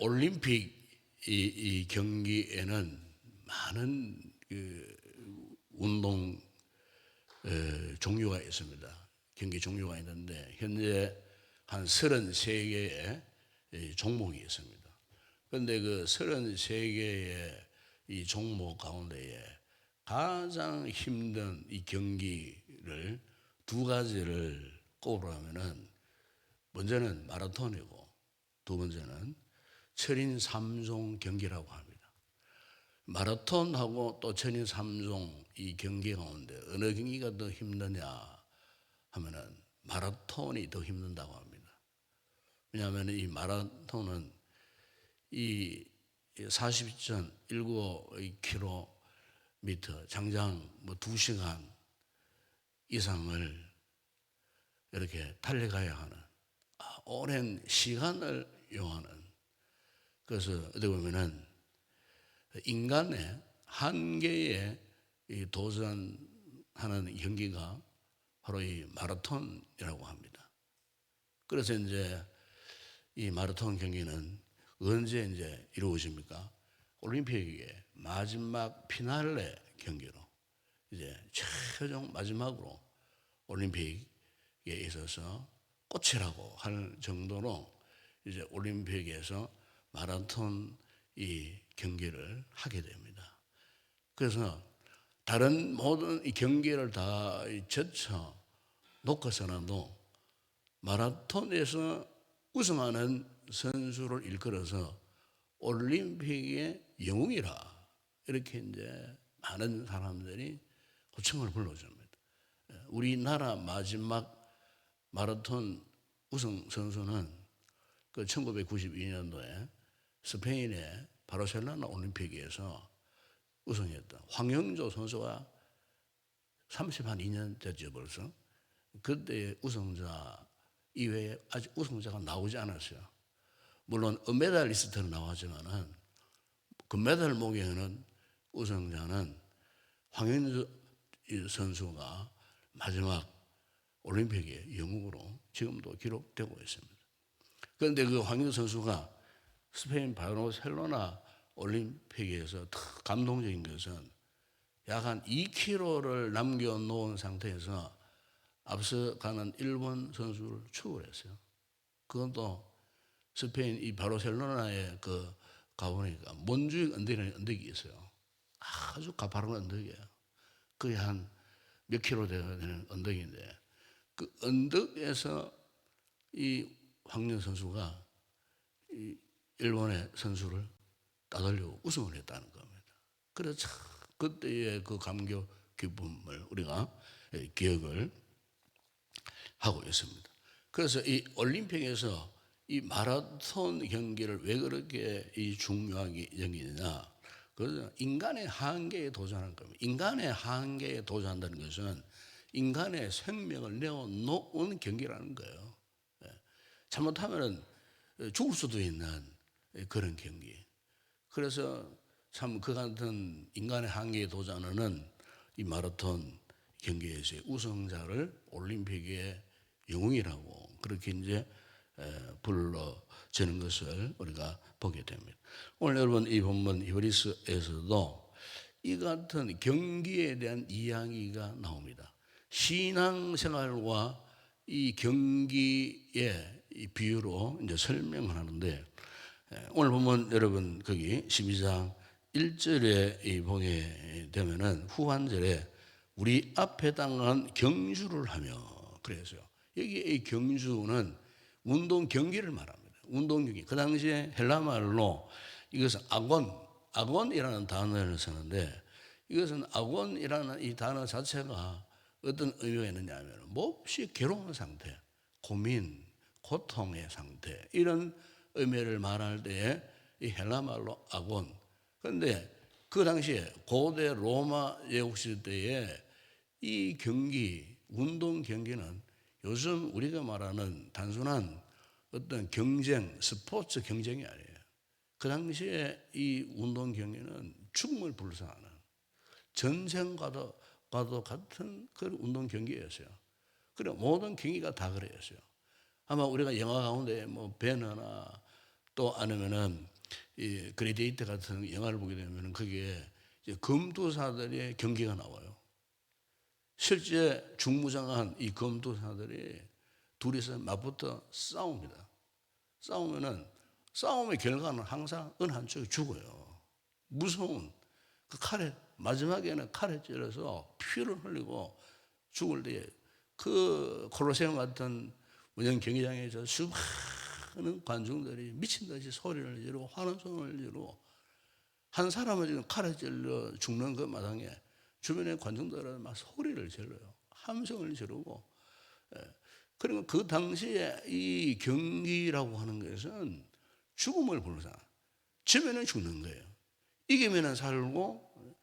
올림픽 이 경기에는 많은 운동 종류가 있습니다. 경기 종류가 있는데 현재 한 33개의 종목이 있습니다. 그런데 그 33개의 이 종목 가운데에 가장 힘든 이 경기를 두 가지를 꼽으라면은 먼저는 마라톤이고 두 번째는 철인 3종 경기라고 합니다. 마라톤하고 또 철인 3종 이 경기 가운데 어느 경기가 더 힘드냐 하면은 마라톤이 더 힘든다고 합니다. 왜냐하면 이 마라톤은 이 42.195km 장장 2시간 이상을 이렇게 달려가야 하는 오랜 시간을 요하는, 그래서 어떻게 보면은 인간의 한계에 도전하는 경기가 바로 이 마라톤이라고 합니다. 그래서 이제 이 마라톤 경기는 언제 이제 이루어집니까? 올림픽의 마지막 피날레 경기로 이제 최종 마지막으로 올림픽에 있어서 꽃이라고 할 정도로 이제 올림픽에서 마라톤 이 경기를 하게 됩니다. 그래서 다른 모든 이 경기를 다 제쳐 놓고서라도 마라톤에서 우승하는 선수를 일컬어서 올림픽의 영웅이라 이렇게 이제 많은 사람들이 호칭을 불러줍니다. 우리나라 마지막 마라톤 우승 선수는 그 1992년도에 스페인의 바르셀로나 올림픽에서 우승했던 황영조 선수가 32년 됐죠 벌써. 그때 우승자 이외에 아직 우승자가 나오지 않았어요. 물론 은메달리스트는 나왔지만은 금메달 목에는 우승자는 황영조 선수가 마지막 올림픽의 영웅으로 지금도 기록되고 있습니다. 그런데 그 황영조 선수가 스페인 바르셀로나 올림픽에서 더 감동적인 것은 약 한 2km를 남겨놓은 상태에서 앞서가는 일본 선수를 추월했어요. 그것도 스페인 이 바르셀로나에 그 가보니까 몬주익 언덕이라는 언덕이 있어요. 아주 가파른 언덕이에요. 거의 한 몇 킬로 되는 언덕인데 그 언덕에서 이 황영 선수가 이 일본의 선수를 따돌리고 우승을 했다는 겁니다. 그래서 그때의 그 감격 기쁨을 우리가 기억을 하고 있습니다. 그래서 이 올림픽에서 이 마라톤 경기를 왜 그렇게 중요하게 여기느냐? 그래서 인간의 한계에 도전하는 겁니다. 인간의 한계에 도전한다는 것은 인간의 생명을 내어놓은 경기라는 거예요. 잘못하면 죽을 수도 있는 그런 경기. 그래서 참 그 같은 인간의 한계에 도전하는 이 마라톤 경기에서의 우승자를 올림픽의 영웅이라고 그렇게 이제 불러지는 것을 우리가 보게 됩니다. 오늘 여러분 이 본문 히브리서에서도 이 같은 경기에 대한 이야기가 나옵니다. 신앙생활과 이 경기의 이 비유로 이제 설명을 하는데 오늘 보면 여러분 거기 12장 1절에 보게 되면은 후반절에 우리 앞에 당한 경주를 하며 그래서요. 여기 이 경주는 운동 경기를 말합니다. 운동 경기. 그 당시에 헬라 말로 이것은 아곤이라는 단어를 쓰는데 이것은 아곤이라는 이 단어 자체가 어떤 의미가 있느냐 하면 몹시 괴로운 상태, 고민, 고통의 상태 이런 의미를 말할 때에 이 헬라 말로 아곤. 그런데 그 당시에 고대 로마 제국 시대에 이 경기, 운동 경기는 요즘 우리가 말하는 단순한 어떤 경쟁, 스포츠 경쟁이 아니에요. 그 당시에 이 운동 경기는 죽음을 불사하는 전쟁과도 같은 그런 운동 경기였어요. 그래 모든 경기가 다 그랬어요. 아마 우리가 영화 가운데 뭐 배너나 또 아니면은 이 그레디에이터 같은 영화를 보게 되면은 거기에 이제 검도사들의 경기가 나와요. 실제 중무장한 이 검도사들이 둘이서 맞붙어 싸웁니다. 싸우면은 싸움의 결과는 항상 어느 한쪽이 죽어요. 무서운 그 칼에 마지막에는 칼에 찔러서 피를 흘리고 죽을 때에 그 콜로세움 같은 운영 경기장에서 수많은 관중들이 미친 듯이 소리를 지르고 환호 성을 지르고 한 사람은 지금 칼에 찔러 죽는 그 마당에 주변의 관중들은 막 소리를 질러요. 함성을 지르고. 그러니까 그 당시에 이 경기라고 하는 것은 죽음을 부르잖아. 지면은 죽는 거예요. 이기면은 살고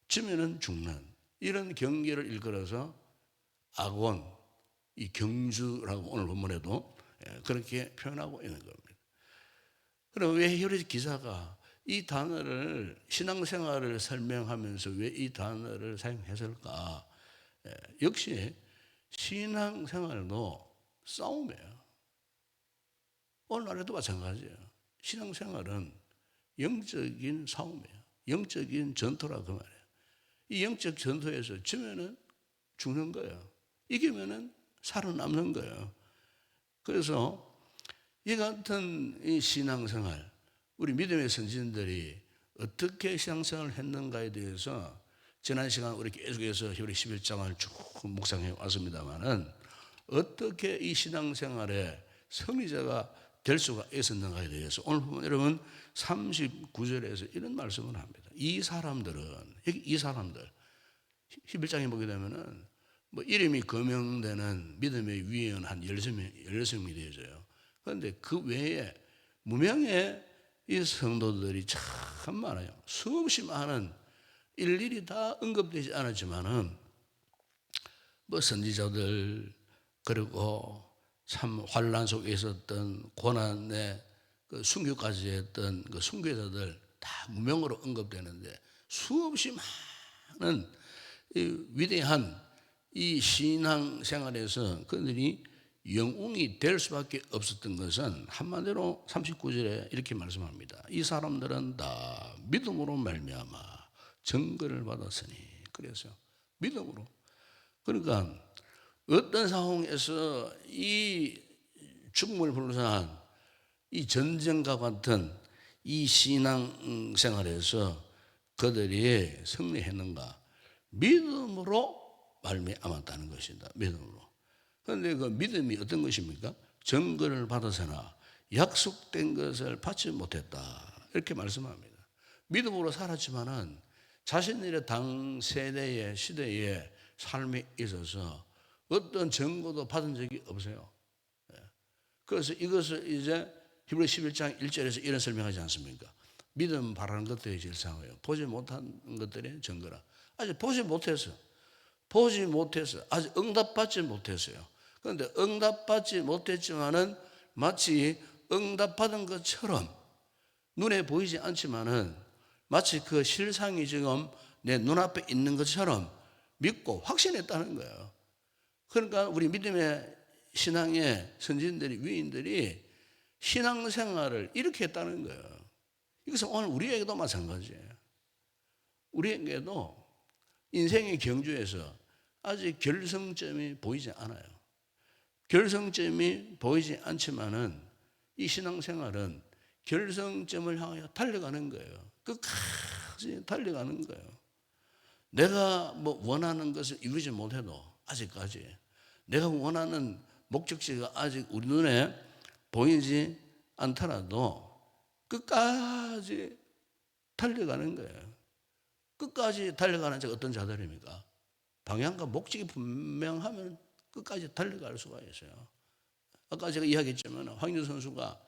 지면은 죽는 이런 경기를 일컬어서 악원, 이 경주라고 오늘 본문에도 그렇게 표현하고 있는 겁니다. 그럼 왜 히브리 기사가 이 단어를 신앙생활을 설명하면서 왜 이 단어를 사용했을까? 역시 신앙생활도 싸움이에요. 오늘날에도 마찬가지예요. 신앙생활은 영적인 싸움이에요. 영적인 전투라 그 말이에요. 이 영적 전투에서 지면은 죽는 거예요. 이기면은 살아남는 거예요. 그래서 이 같은 이 신앙생활, 우리 믿음의 선진들이 어떻게 신앙생활을 했는가에 대해서 지난 시간 우리 계속해서 히브리 11장을 쭉 묵상해 왔습니다만은 어떻게 이 신앙생활에 승리자가 될 수가 있었는가에 대해서 오늘 보면 여러분 39절에서 이런 말씀을 합니다. 이 사람들은, 이 사람들, 11장에 보게 되면은 뭐 이름이 거명되는 믿음의 위원 한 16명이 되어져요. 그런데 그 외에 무명의 이 성도들이 참 많아요. 수없이 많은 일일이 다 언급되지 않았지만은 뭐 선지자들 그리고 참 환란 속에 있었던 고난의 그 순교까지 했던 그 순교자들 다 무명으로 언급되는데 수없이 많은 이 위대한 이 신앙 생활에서 그들이 영웅이 될 수밖에 없었던 것은 한마디로 39절에 이렇게 말씀합니다. 이 사람들은 다 믿음으로 말미암아 증거를 받았으니. 그래서 믿음으로. 그러니까 어떤 상황에서 이 죽음을 불러한 이 전쟁과 같은 이 신앙 생활에서 그들이 승리했는가? 믿음으로 말미암았다는 것이다. 믿음으로. 그런데 그 믿음이 어떤 것입니까? 증거를 받아서나 약속된 것을 받지 못했다. 이렇게 말씀합니다. 믿음으로 살았지만은 자신들의 당 세대의 시대에 삶에 있어서 어떤 증거도 받은 적이 없어요. 그래서 이것을 이제 히브리 11장 1절에서 이런 설명하지 않습니까? 믿음 바라는 것들이 제일 상해요. 보지 못한 것들이 증거라. 아직 보지 못해서 아직 응답받지 못했어요. 그런데 응답받지 못했지만은 마치 응답받은 것처럼 눈에 보이지 않지만은 마치 그 실상이 지금 내 눈앞에 있는 것처럼 믿고 확신했다는 거예요. 그러니까 우리 믿음의 신앙의 선진들이 위인들이 신앙생활을 이렇게 했다는 거예요. 이것은 오늘 우리에게도 마찬가지예요. 우리에게도 인생의 경주에서 아직 결승점이 보이지 않아요. 결승점이 보이지 않지만은 이 신앙생활은 결승점을 향하여 달려가는 거예요. 끝까지 달려가는 거예요. 내가 뭐 원하는 것을 이루지 못해도 아직까지 내가 원하는 목적지가 아직 우리 눈에 보이지 않더라도 끝까지 달려가는 거예요. 끝까지 달려가는 자가 어떤 자들입니까? 방향과 목적이 분명하면 끝까지 달려갈 수가 있어요. 아까 제가 이야기했지만 황인주 선수가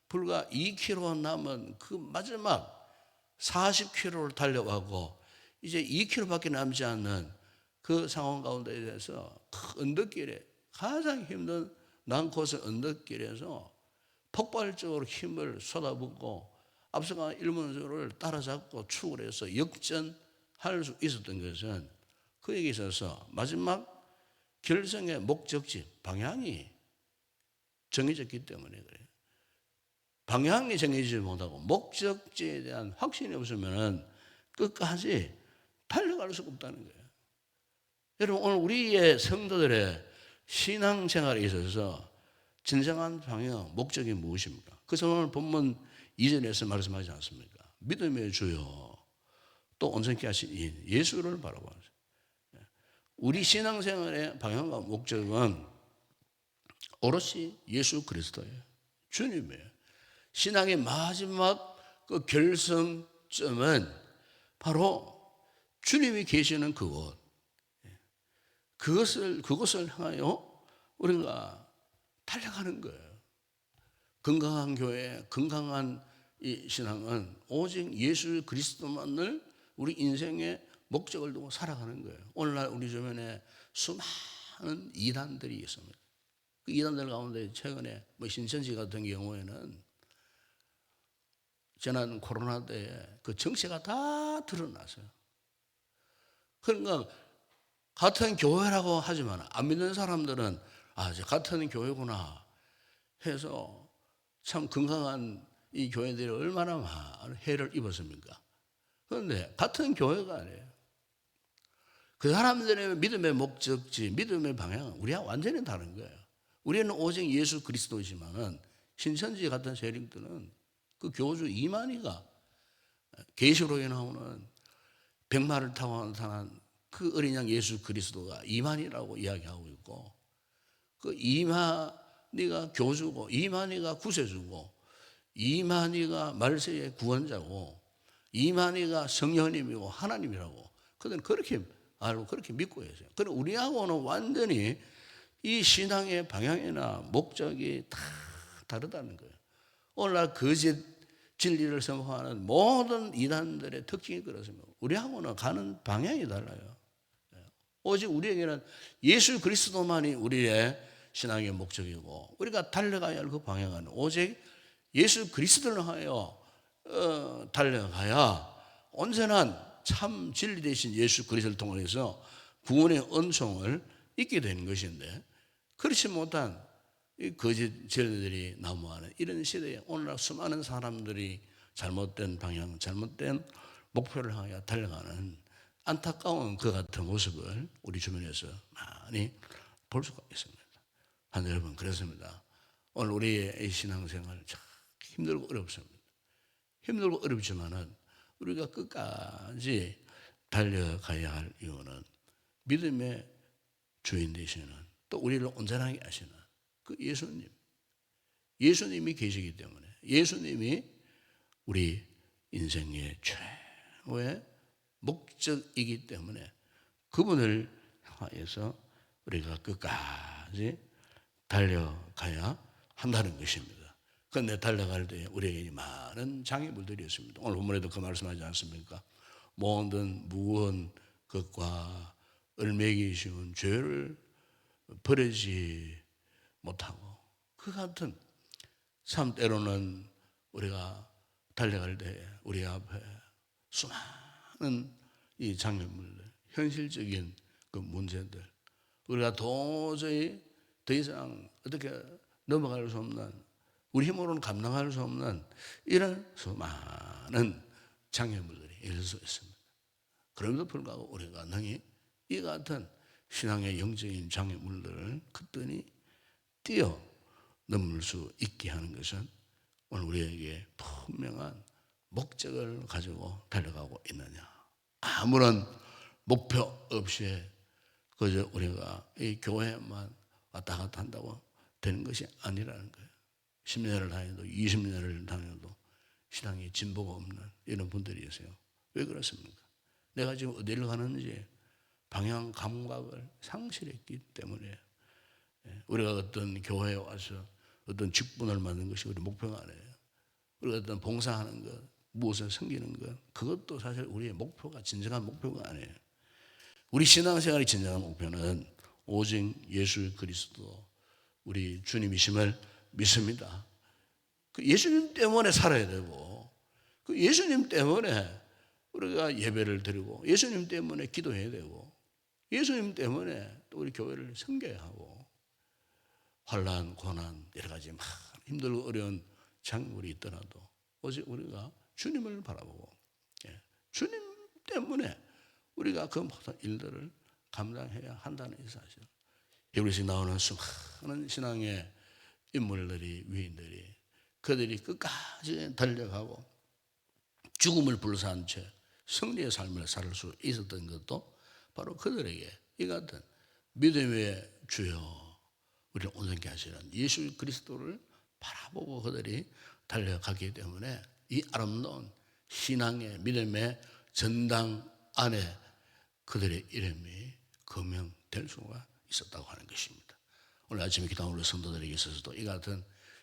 불과 2km 남은 그 마지막 40km를 달려가고 이제 2km밖에 남지 않는 그 상황 가운데 대해서 언덕길에 가장 힘든 난코스 언덕길에서 폭발적으로 힘을 쏟아붓고 앞서가는 일본수를 따라잡고 추월 해서 역전할 수 있었던 것은 그에게 있어서 마지막 결승의 목적지 방향이 정해졌기 때문에 그래요. 방향이 정해지지 못하고 목적지에 대한 확신이 없으면 끝까지 달려갈 수가 없다는 거예요. 여러분, 오늘 우리의 성도들의 신앙생활에 있어서 진정한 방향, 목적이 무엇입니까? 그래서 오늘 본문 2절에서 말씀하지 않습니까? 믿음의 주요 또 온전케 하신 이 예수를 바라보는 거죠. 우리 신앙생활의 방향과 목적은 오롯이 예수 그리스도예요. 주님이에요. 신앙의 마지막 그 결승점은 바로 주님이 계시는 그곳. 그것을 향하여 우리가 달려가는 거예요. 건강한 교회, 건강한 이 신앙은 오직 예수 그리스도만을 우리 인생의 목적을 두고 살아가는 거예요. 오늘날 우리 주변에 수많은 이단들이 있습니다. 그 이단들 가운데 최근에 신천지 같은 경우에는 지난 코로나 때에 그 정체가 다 드러났어요. 그러니까 같은 교회라고 하지만 안 믿는 사람들은 이제 같은 교회구나 해서 참 건강한 이 교회들이 얼마나 많은 해를 입었습니까? 그런데 같은 교회가 아니에요. 그 사람들의 믿음의 목적지, 믿음의 방향은 우리와 완전히 다른 거예요. 우리는 오직 예수 그리스도이지만은 신천지 같은 세력들은 그 교주 이만희가 계시록에 나오는 백마를 타고 나타난 그 어린 양 예수 그리스도가 이만희라고 이야기하고 있고, 그 이만희가 교주고 이만희가 구세주고 이만희가 말세의 구원자고 이만희가 성령님이고 하나님이라고 그들은 그렇게 알고 그렇게 믿고 계세요. 그런데 우리하고는 완전히 이 신앙의 방향이나 목적이 다 다르다는 거예요. 오늘날 거짓 진리를 선포하는 모든 이단들의 특징이 그렇습니다. 우리하고는 가는 방향이 달라요. 오직 우리에게는 예수 그리스도만이 우리의 신앙의 목적이고 우리가 달려가야 할 그 방향은 오직 예수 그리스도를 하여 달려가야 온전한 참 진리 되신 예수 그리스도를 통해서 구원의 은총을 잊게 되는 것인데, 그렇지 못한 이 거짓 진리들이 난무하는 이런 시대에 오늘날 수많은 사람들이 잘못된 방향, 잘못된 목표를 향하여 달려가는 안타까운 그 같은 모습을 우리 주변에서 많이 볼 수가 있습니다. 여러분, 그렇습니다. 오늘 우리의 신앙생활 참 힘들고 어렵습니다. 힘들고 어렵지만은 우리가 끝까지 달려가야 할 이유는 믿음의 주인 되시는, 또 우리를 온전하게 하시는 그 예수님이 계시기 때문에, 예수님이 우리 인생의 최고의 목적이기 때문에 그분을 향해서 우리가 끝까지 달려가야 한다는 것입니다. 그런데 달려갈 때 우리에게 많은 장애물들이 있습니다. 오늘 본문에도 그 말씀하지 않습니까? 모든 무언 것과 얼매기 쉬운 죄를 버리지 못하고, 그 같은 참 때로는 우리가 달려갈 때 우리 앞에 수많은 이 장애물들, 현실적인 그 문제들, 우리가 도저히 더 이상 어떻게 넘어갈 수 없는, 우리 힘으로는 감당할 수 없는 이런 수많은 장애물들이 있을 수 있습니다. 그럼에도 불구하고 우리가 능히 이 같은 신앙의 영적인 장애물들을 그때니 뛰어넘을 수 있게 하는 것은 오늘 우리에게 분명한 목적을 가지고 달려가고 있느냐, 아무런 목표 없이 그저 우리가 이 교회만 왔다 갔다 한다고 되는 것이 아니라는 거예요. 10년을 다녀도 20년을 다녀도 신앙에 진보가 없는 이런 분들이 있어요. 왜 그렇습니까? 내가 지금 어디를 가는지 방향 감각을 상실했기 때문에. 우리가 어떤 교회에 와서 어떤 직분을 맡는 것이 우리 목표가 아니에요. 우리가 어떤 봉사하는 것, 무엇을 섬기는 것, 그것도 사실 우리의 목표가 진정한 목표가 아니에요. 우리 신앙생활의 진정한 목표는 오직 예수 그리스도 우리 주님이심을 믿습니다. 그 예수님 때문에 살아야 되고, 그 예수님 때문에 우리가 예배를 드리고, 예수님 때문에 기도해야 되고, 예수님 때문에 또 우리 교회를 섬겨야 하고, 환난, 고난, 여러 가지 막 힘들고 어려운 장애물이 있더라도 오직 우리가 주님을 바라보고 주님 때문에 우리가 그 모든 일들을 감당해야 한다는 이 사실. 히브리서 나오는 수많은 신앙의 인물들이, 위인들이, 그들이 끝까지 달려가고 죽음을 불사한 채 승리의 삶을 살 수 있었던 것도 바로 그들에게 이 같은 믿음의 주여 우리를 온전케 하시는 예수 그리스도를 바라보고 그들이 달려가기 때문에 이 아름다운 신앙의 믿음의 전당 안에 그들의 이름이 거명될 수가 있었다고 하는 것입니다. 오늘 아침에 기도하는 우리 성도들에게 있어서도 이 같은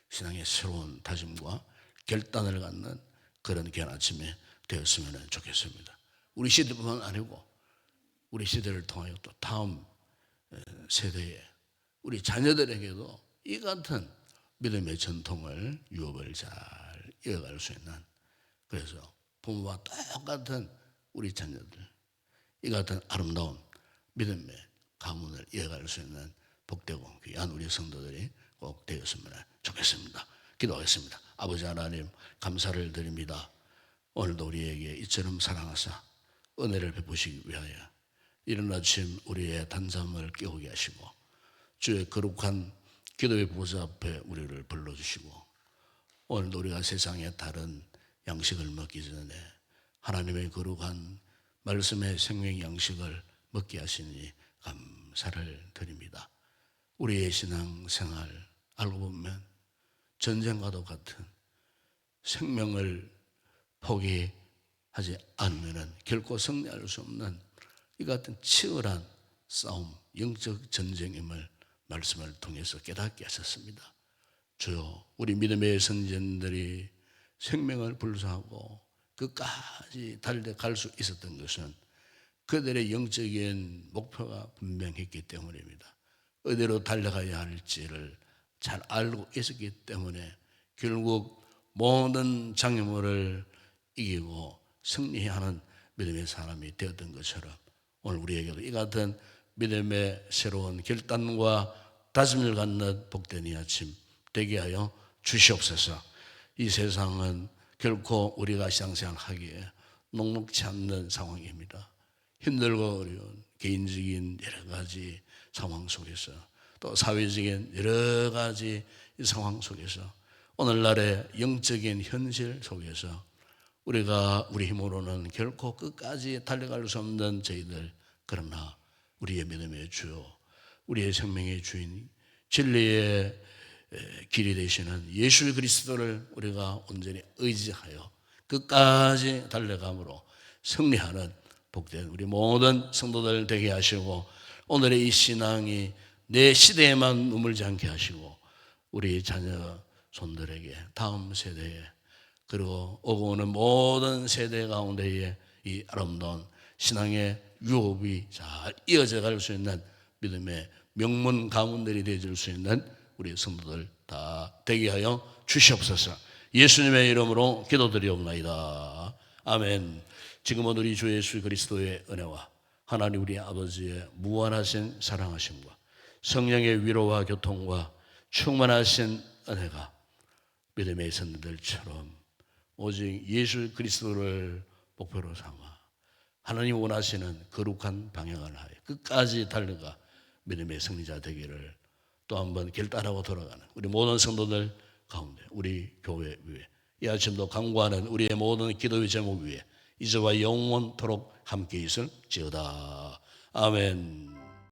신앙의 새로운 다짐과 결단을 갖는 그런 귀한 아침에 되었으면 좋겠습니다. 우리 시대뿐만 아니고 우리 시대를 통하여 또 다음 세대에 우리 자녀들에게도 이 같은 믿음의 전통을 유업을 잘 이어갈 수 있는, 그래서 부모와 똑같은 우리 자녀들 이 같은 아름다운 믿음의 가문을 이어갈 수 있는 복되고 귀한 우리 성도들이 꼭 되었으면 좋겠습니다. 기도하겠습니다. 아버지 하나님 감사를 드립니다. 오늘도 우리에게 이처럼 사랑하사 은혜를 베푸시기 위하여 이른 아침 우리의 단잠을 깨우게 하시고 주의 거룩한 기도의 보좌 앞에 우리를 불러주시고 오늘도 우리가 세상의 다른 양식을 먹기 전에 하나님의 거룩한 말씀의 생명 양식을 먹게 하시니 감사를 드립니다. 우리의 신앙생활 알고 보면 전쟁과도 같은 생명을 포기하지 않으면 결코 승리할 수 없는 이 같은 치열한 싸움, 영적 전쟁임을 말씀을 통해서 깨닫게 하셨습니다. 주여, 우리 믿음의 선전들이 생명을 불사하고 끝까지 달려갈 수 있었던 것은 그들의 영적인 목표가 분명했기 때문입니다. 어디로 달려가야 할지를 잘 알고 있었기 때문에 결국 모든 장애물을 이기고 승리하는 믿음의 사람이 되었던 것처럼 오늘 우리에게도 이 같은 믿음의 새로운 결단과 다짐을 갖는 복된 이 아침 되게 하여 주시옵소서. 이 세상은 결코 우리가 신앙생활하기에 녹록지 않는 상황입니다. 힘들고 어려운 개인적인 여러 가지 상황 속에서 또 사회적인 여러 가지 상황 속에서 오늘날의 영적인 현실 속에서 우리가 우리 힘으로는 결코 끝까지 달려갈 수 없는 저희들, 그러나 우리의 믿음의 주요 우리의 생명의 주인 진리의 길이 되시는 예수 그리스도를 우리가 온전히 의지하여 끝까지 달려감으로 승리하는 복된 우리 모든 성도들 되게 하시고 오늘의 이 신앙이 내 시대에만 머물지 않게 하시고 우리 자녀 손들에게 다음 세대에 그리고 오고 오는 모든 세대 가운데에 이 아름다운 신앙의 유업이 잘 이어져 갈 수 있는 믿음의 명문 가문들이 되어줄 수 있는 우리 성도들 다 되게 하여 주시옵소서. 예수님의 이름으로 기도드리옵나이다. 아멘. 지금은 우리 주 예수 그리스도의 은혜와 하나님 우리 아버지의 무한하신 사랑하심과 성령의 위로와 교통과 충만하신 은혜가 믿음의 선들처럼 오직 예수 그리스도를 목표로 삼아 하나님 원하시는 거룩한 방향을 하여 끝까지 달려가 믿음의 승리자 되기를 또 한번 결단하고 돌아가는 우리 모든 성도들 가운데 우리 교회 위에 이 아침도 강구하는 우리의 모든 기도의 제목 위에 이제와 영원토록 함께 있을지어다. 아멘.